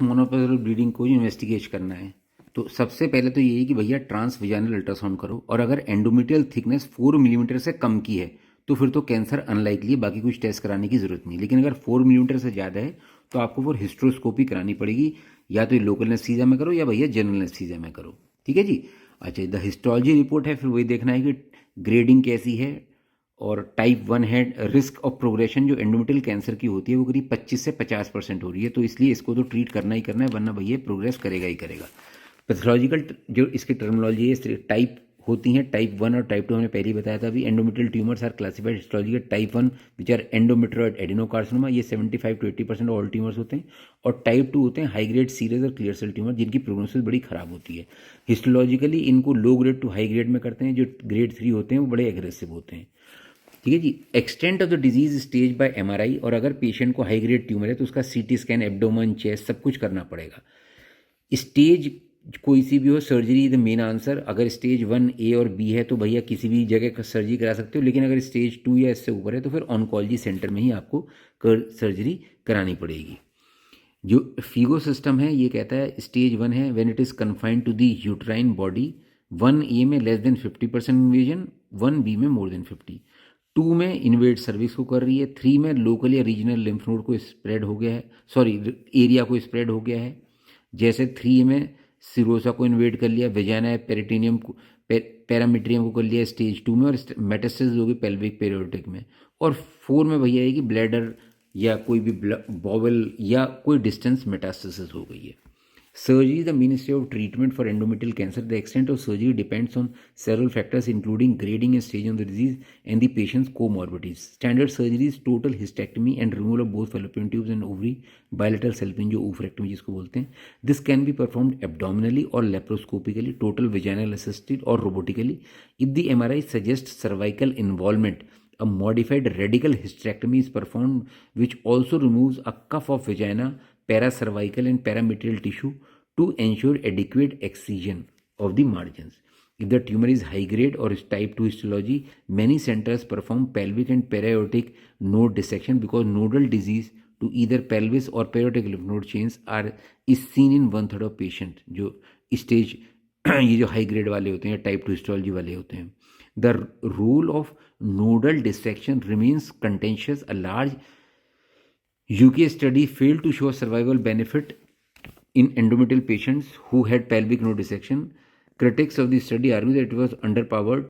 Monopolar bleeding को investigate करना है तो सबसे पहले तो ये है कि भैया ट्रांस विजाइनल अल्ट्रासाउंड करो, और अगर एंडोमेट्रियल थिकनेस 4 मिलीमीटर से कम की है तो फिर तो कैंसर अनलाइकली है, बाकी कुछ टेस्ट कराने की जरूरत नहीं। लेकिन अगर 4 मिलीमीटर से ज़्यादा है तो आपको वो हिस्ट्रोस्कोपी करानी पड़ेगी, या तो लोकल एनेस्थीसिया में करो या भैया जनरल एनेस्थीसिया में करो। ठीक है जी। अच्छा, द हिस्टोलॉजी रिपोर्ट है, फिर वही देखना है कि ग्रेडिंग कैसी है, और टाइप 1 है। रिस्क ऑफ प्रोग्रेशन जो एंडोमेट्रियल कैंसर की होती है वो करीब 25 से 50% हो रही है, तो इसलिए इसको तो ट्रीट करना ही करना है, वरना भैया प्रोग्रेस करेगा ही करेगा। पैथोलॉजिकल जो इसकी टर्मिनोलॉजी है, टाइप होती हैं टाइप 1 और टाइप 2, हमने पहले ही बताया था। अभी endometrial tumours are classified histological type 1 which are endometrioid adenocarcinoma, ये 75 to 80% ऑल ट्यूमर्स होते हैं। और टाइप 2 होते हैं हाई ग्रेड सीरियस और क्लियर सेल ट्यूमर, जिनकी प्रोग्नोसिस बड़ी खराब होती है। हिस्टोलॉजिकली इनको low grade two high grade में करते हैं, जो ग्रेड 3 होते हैं वो बड़े एग्रेसिव होते हैं। ठीक है जी। Extent of the disease stage by MRI, और अगर पेशेंट को हाई ग्रेड ट्यूमर है तो उसका सीटी स्कैन, एब्डोमन, चेस्ट सब कुछ करना पड़ेगा। स्टेज कोई सी भी हो, surgery is the main answer. अगर स्टेज 1A और B है तो भैया किसी भी जगह का सर्जरी करा सकते हो, लेकिन अगर स्टेज 2 या इससे ऊपर है तो फिर ऑन्कोलॉजी सेंटर में ही आपको सर्जरी करानी पड़ेगी। जो फीगो सिस्टम है ये कहता है स्टेज 1 है when it is confined to the uterine body, 1A में लेस देन 50% इन्वेजन, 1B में मोर देन 50, 2 में इन्वेड सर्विक्स को कर रही है, 3 में लोकल या रीजनल लिम्फ नोड को स्प्रेड हो गया है, सॉरी एरिया को स्प्रेड हो गया है। जैसे 3 में सिरोसा को इन्वेड कर लिया, वेजाना पेरिटीनियम को, पैरामीट्रियम को कर लिया स्टेज 2 में, और मेटास्टेसिस हो गई पेल्विक पेरियोटिक में। और 4 में भैया है कि ब्लैडर या कोई भी बॉवल या कोई डिस्टेंस मेटास्टेसिस हो गई है। Surgery the mainstay of treatment for endometrial cancer, the extent of surgery depends on several factors including grading and stage of the disease and the patient's comorbidities. Standard surgery is total hysterectomy and removal of both fallopian tubes and ovary, bilateral salping जो oophorectomy जिसको बोलते हैं. This can be performed abdominally or laparoscopically, total vaginal assisted or robotically. If the MRI suggests cervical involvement, a modified radical hysterectomy is performed, which also removes a cuff of vagina, paracervical and parametrial tissue to ensure adequate excision of the margins. If the tumor is high grade or is type 2 histology, many centers perform pelvic and paraortic node dissection because nodal disease to either pelvis or paraortic lymph node chains is seen in 1/3 of patient जो stage ये जो high grade वाले होते हैं, type 2 histology वाले होते हैं। The role of nodal dissection remains contentious. A large UK study failed to show survival benefit in endometrial patients who had pelvic node dissection. Critics of the study argue that it was underpowered